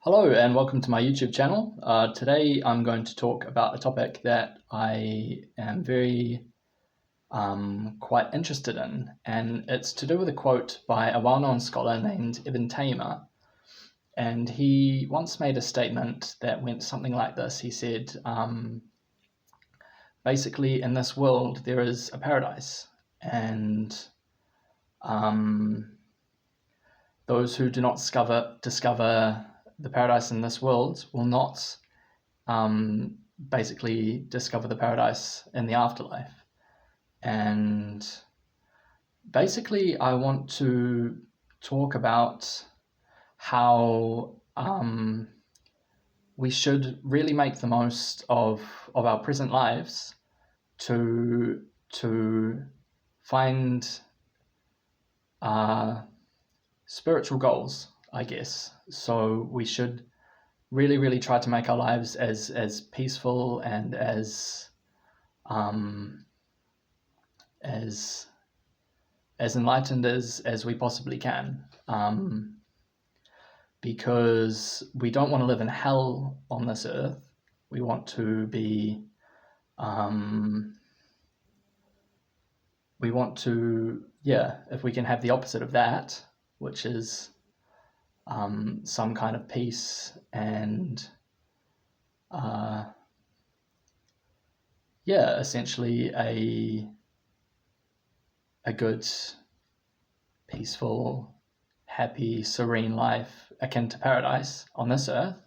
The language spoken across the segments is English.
Hello and welcome to my YouTube channel. Today I'm going to talk about a topic that I am very quite interested in, and it's to do with a quote by a well-known scholar named Ibn Taymiyyah. And he once made a statement that went something like this. He said, basically, in this world there is a paradise, and um, those who do not discover the paradise in this world will not basically discover the paradise in the afterlife. And basically, I want to talk about how we should really make the most of our present lives to find spiritual goals, I guess. So we should really try to make our lives as peaceful and um, as enlightened as we possibly can, because we don't want to live in hell on this earth. We want to be if we can have the opposite of that, which is some kind of peace and essentially a good, peaceful, happy, serene life akin to paradise on this earth,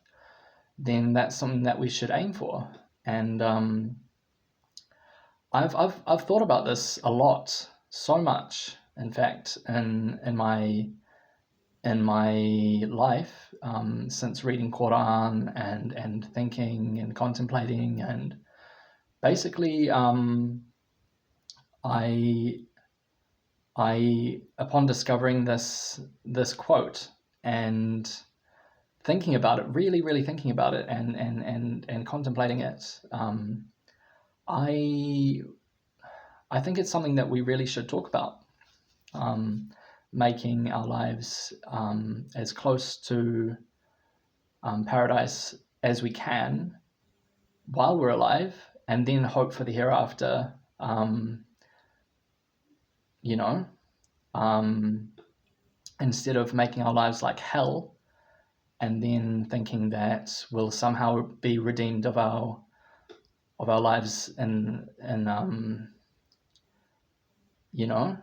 then that's something that we should aim for. And I've thought about this a lot, so much, in fact, in my life, since reading Quran and thinking and contemplating, and basically I upon discovering this quote and thinking about it, really thinking about it, and contemplating it, I think it's something that we really should talk about, making our lives as close to paradise as we can while we're alive, and then hope for the hereafter. You know, instead of making our lives like hell and then thinking that we'll somehow be redeemed of our lives in you know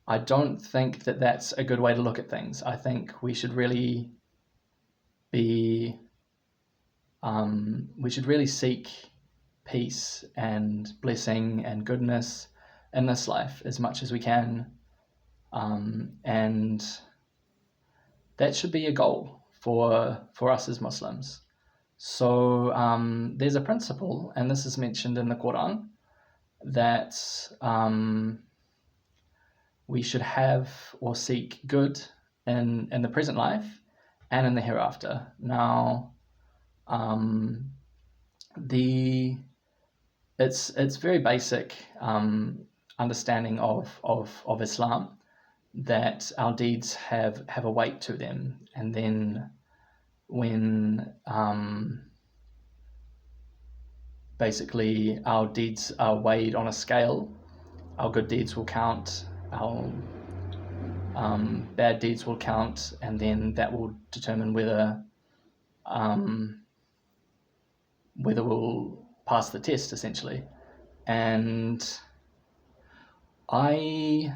I don't think that that's a good way to look at things. I think we should really be we should really seek peace and blessing and goodness in this life as much as we can, and that should be a goal for us as Muslims. So there's a principle, and this is mentioned in the Quran, that we should have or seek good in the present life and in the hereafter. Now, it's very basic understanding of Islam, that our deeds have a weight to them, and then when basically our deeds are weighed on a scale, our good deeds will count, our bad deeds will count, and then that will determine whether we'll pass the test, essentially. And I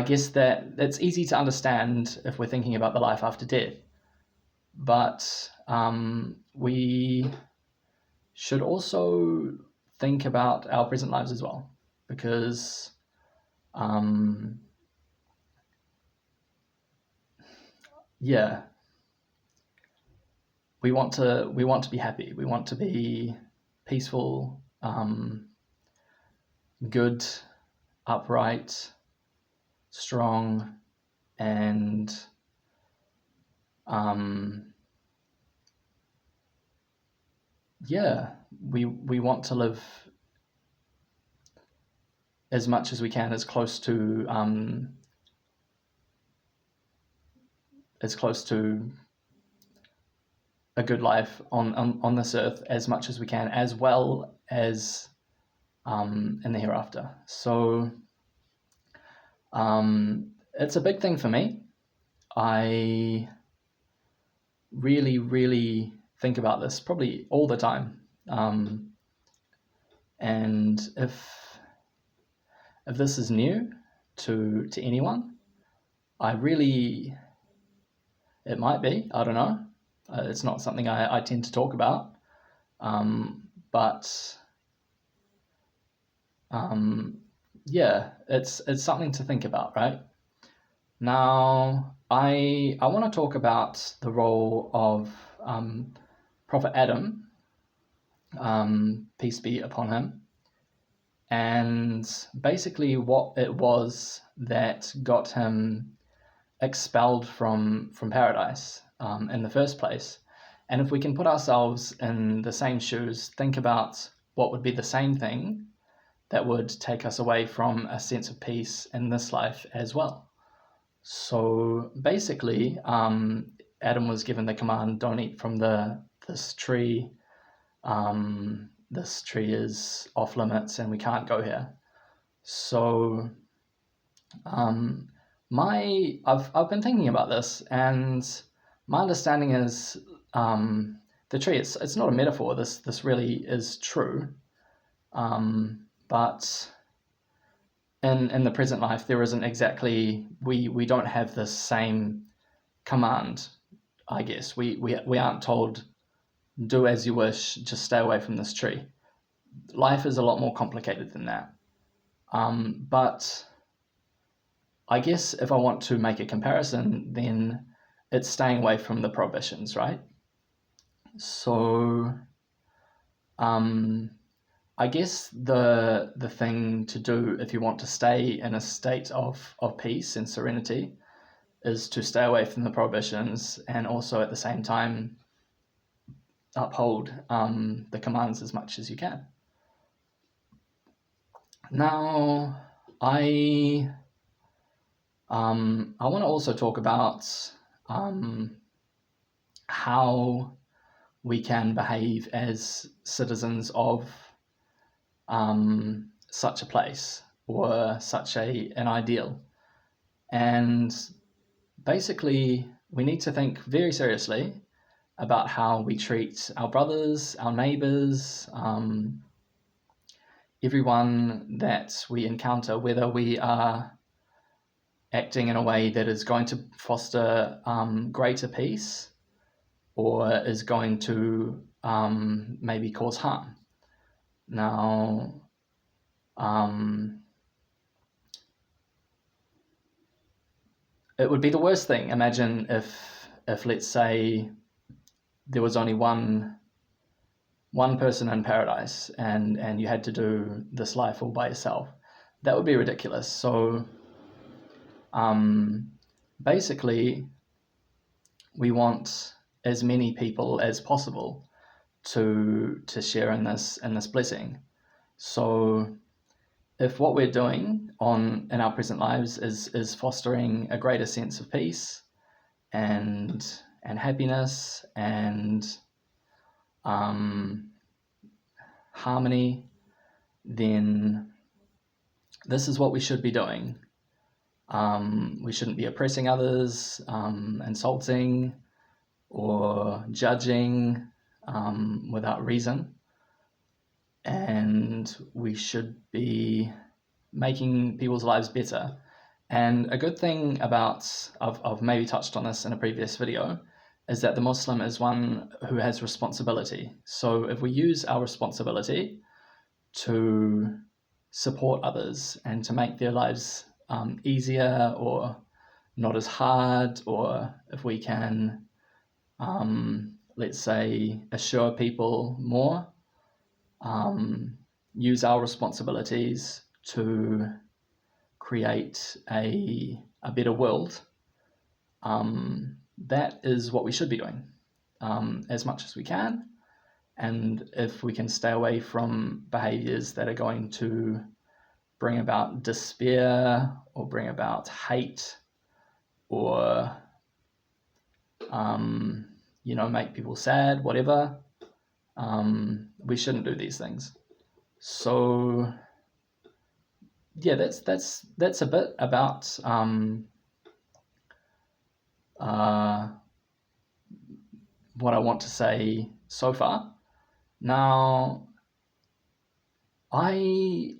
guess that it's easy to understand if we're thinking about the life after death, but we should also think about our present lives as well, because we want to be happy, we want to be peaceful, good, upright, strong, and we want to live as much as we can, as close to a good life on this earth as much as we can, as well as in the hereafter. So it's a big thing for me. I really, really think about this probably all the time. And if this is new to anyone, it might be, I don't know. It's not something I tend to talk about, but yeah, it's something to think about, right? Now, I want to talk about the role of Prophet Adam, peace be upon him, and basically what it was that got him expelled from paradise in the first place. And if we can put ourselves in the same shoes, think about what would be the same thing that would take us away from a sense of peace in this life as well. So basically, Adam was given the command, don't eat from this tree. This tree is off limits and we can't go here. So I've been thinking about this, and my understanding is the tree. It's not a metaphor. This really is true. But in the present life, there isn't exactly we don't have the same command. I guess we aren't told do as you wish, just stay away from this tree. Life is a lot more complicated than that. But I guess if I want to make a comparison, then it's staying away from the prohibitions, right? So I guess the thing to do if you want to stay in a state of peace and serenity is to stay away from the prohibitions, and also at the same time uphold the commands as much as you can. Now, I want to also talk about how we can behave as citizens of such a place or such an ideal. And basically, we need to think very seriously about how we treat our brothers, our neighbors, everyone that we encounter, whether we are acting in a way that is going to foster greater peace or is going to maybe cause harm. Now, it would be the worst thing. Imagine if let's say there was only one person in paradise and you had to do this life all by yourself. That would be ridiculous. So basically, we want as many people as possible to share in this blessing. So if what we're doing in our present lives is fostering a greater sense of peace and happiness and harmony, then this is what we should be doing. We shouldn't be oppressing others, insulting or judging without reason. And we should be making people's lives better. And a good thing about, I've maybe touched on this in a previous video, is that the Muslim is one who has responsibility. So if we use our responsibility to support others and to make their lives easier or not as hard, or if we can, let's say, assure people more, use our responsibilities to create a better world, that is what we should be doing as much as we can. And if we can stay away from behaviors that are going to bring about despair or bring about hate or make people sad, whatever. We shouldn't do these things. So yeah, that's a bit about what I want to say so far. Now, I've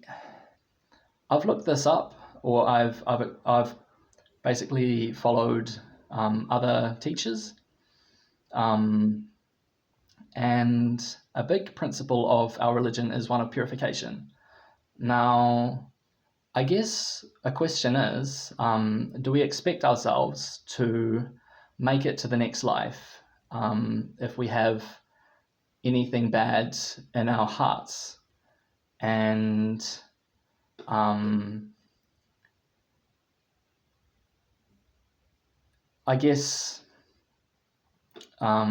looked this up, or I've basically followed other teachers, and a big principle of our religion is one of purification. Now, I guess a question is, do we expect ourselves to make it to the next life if we have anything bad in our hearts? And I guess our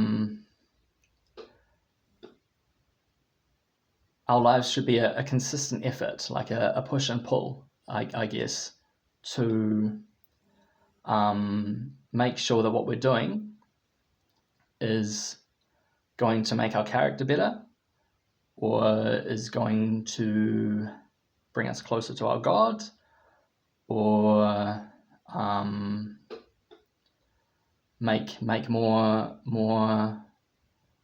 lives should be a consistent effort, like a push and pull, I guess, to make sure that what we're doing is going to make our character better, or is going to bring us closer to our God, or make more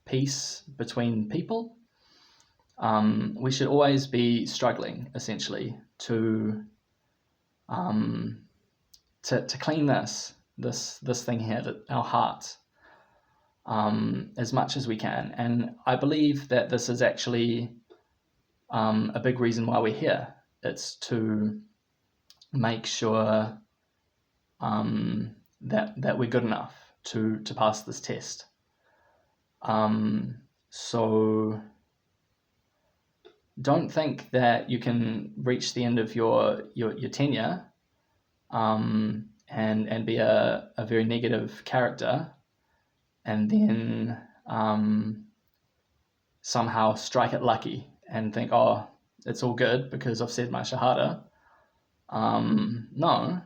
peace between people. We should always be struggling, essentially, to clean this thing here, our heart, as much as we can. And I believe that this is actually a big reason why we're here. It's to make sure that we're good enough to pass this test. So don't think that you can reach the end of your tenure and be a very negative character, and then somehow strike it lucky and think, oh, it's all good because I've said my Shahada. No.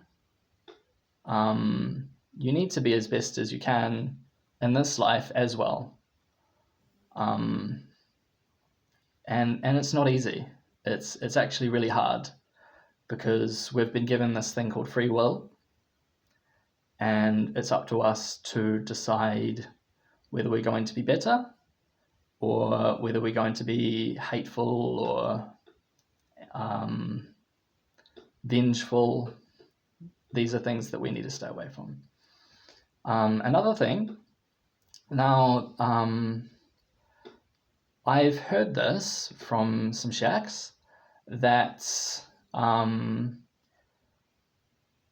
You need to be as best as you can in this life as well. And it's not easy. It's actually really hard, because we've been given this thing called free will, and it's up to us to decide whether we're going to be better or whether we're going to be hateful or vengeful. These are things that we need to stay away from. Another thing, now, I've heard this from some sheikhs that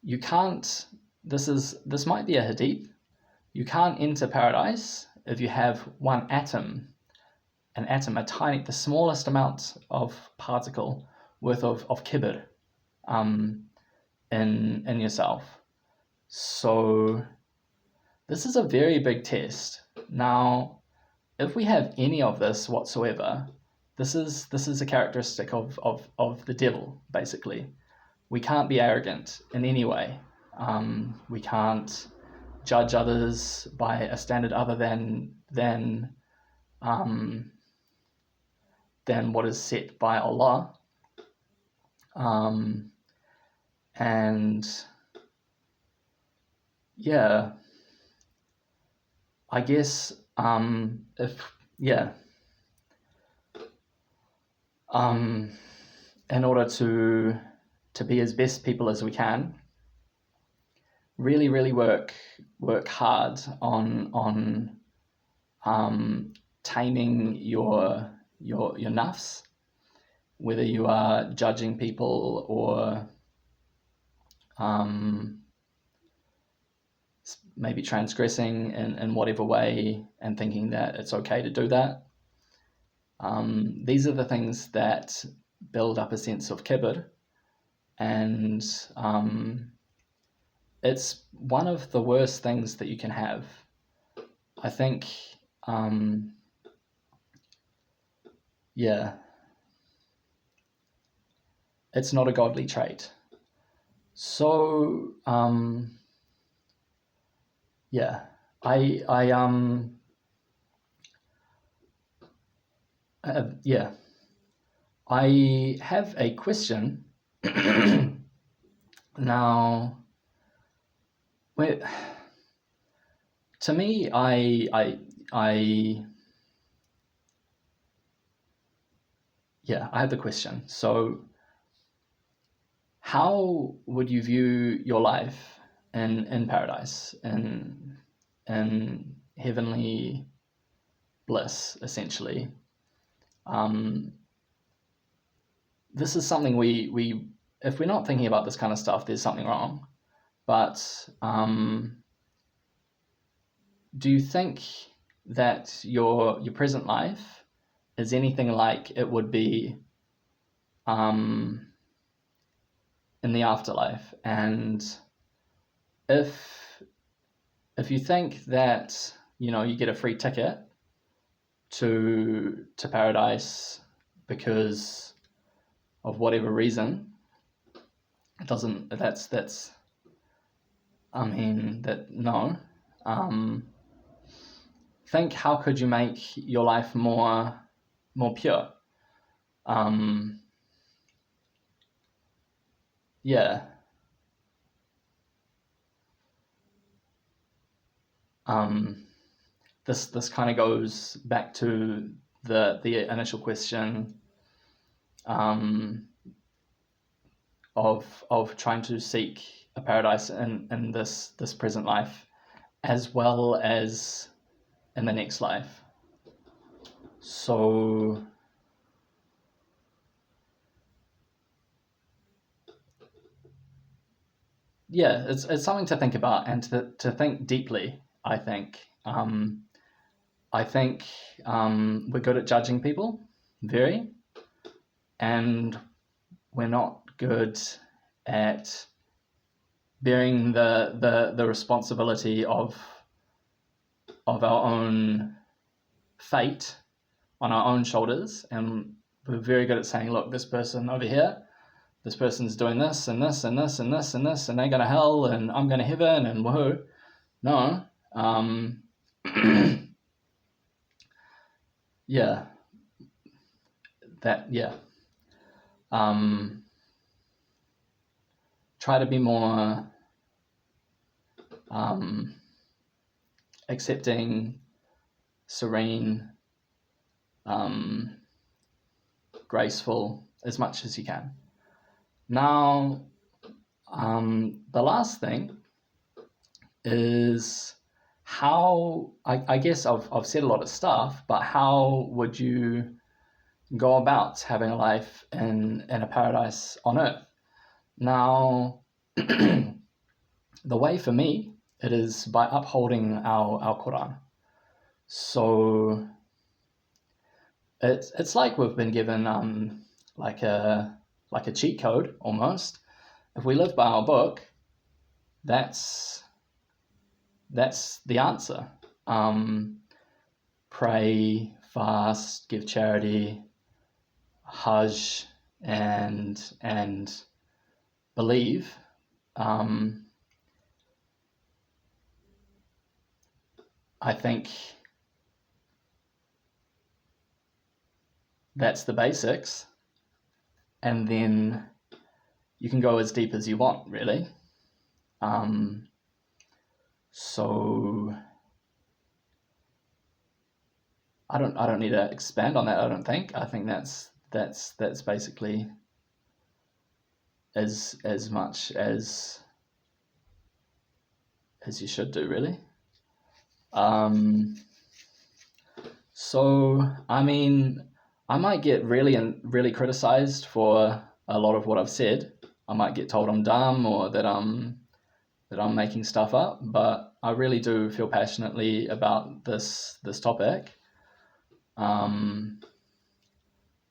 you can't, this might be a hadith, you can't enter paradise if you have one atom, the smallest amount of particle worth of kibr in yourself. So this is a very big test. Now, if we have any of this whatsoever, this is a characteristic of the devil, basically. We can't be arrogant in any way. We can't judge others by a standard other than what is set by Allah. And yeah, I guess in order to be as best people as we can, really work hard on taming your nafs, whether you are judging people or maybe transgressing in whatever way and thinking that it's okay to do that. These are the things that build up a sense of kibr, and it's one of the worst things that you can have. I think, it's not a godly trait. So yeah, yeah, I have a question now. Where, to me, I have the question. So, how would you view your life in paradise, in heavenly bliss, essentially? Um, this is something we if we're not thinking about this kind of stuff, there's something wrong. But do you think that your present life is anything like it would be um, in the afterlife? And if if you think that you get a free ticket to paradise because of whatever reason, it doesn't. That's. I mean that no. Um, think how could you make your life more pure? Um, yeah. Um, this kind of goes back to the initial question um, of trying to seek a paradise in this present life as well as in the next life. So yeah, it's something to think about and to think deeply. I think we're good at judging people, very, and we're not good at bearing the responsibility of our own fate on our own shoulders. And we're very good at saying, look, this person over here, this person's doing this and this and this and this and this, and they're going to hell and I'm going to heaven and woohoo. No. Yeah. Yeah. Try to be more accepting, serene, graceful as much as you can. Now, the last thing is how, I guess I've said a lot of stuff, but how would you go about having a life in a paradise on earth? Now, the way for me, it is by upholding our Quran. So it's like we've been given like a cheat code almost. If we live by our book, that's the answer. Pray, fast, give charity, Hajj, and believe. I think that's the basics, and then you can go as deep as you want, really. So I don't need to expand on that. I don't think. I think that's basically as much as you should do, really. So I mean, I might get really criticized for a lot of what I've said. I might get told I'm dumb or that I'm making stuff up, but I really do feel passionately about this topic.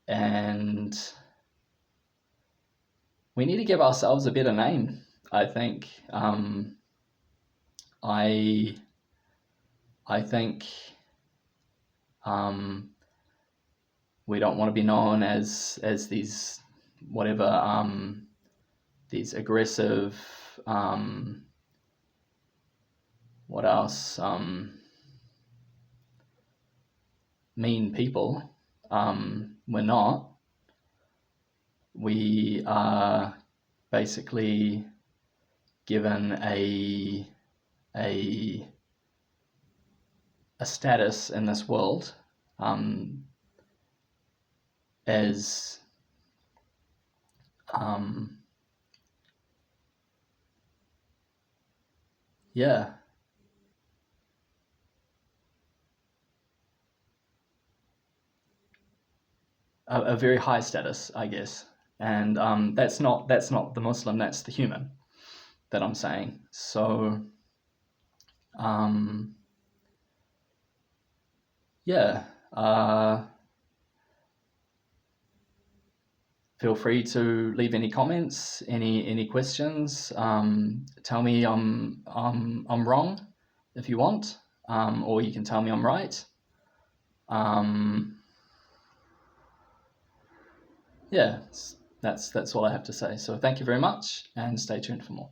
And we need to give ourselves a better name, I think. I think we don't want to be known as these whatever these aggressive, what else, mean people. We're not. We are basically given a status in this world as yeah, a very high status, I guess. And that's not the Muslim, that's the human that I'm saying. So yeah, feel free to leave any comments, any questions. Tell me I'm wrong if you want, or you can tell me I'm right. Yeah, that's all I have to say. So thank you very much, and stay tuned for more.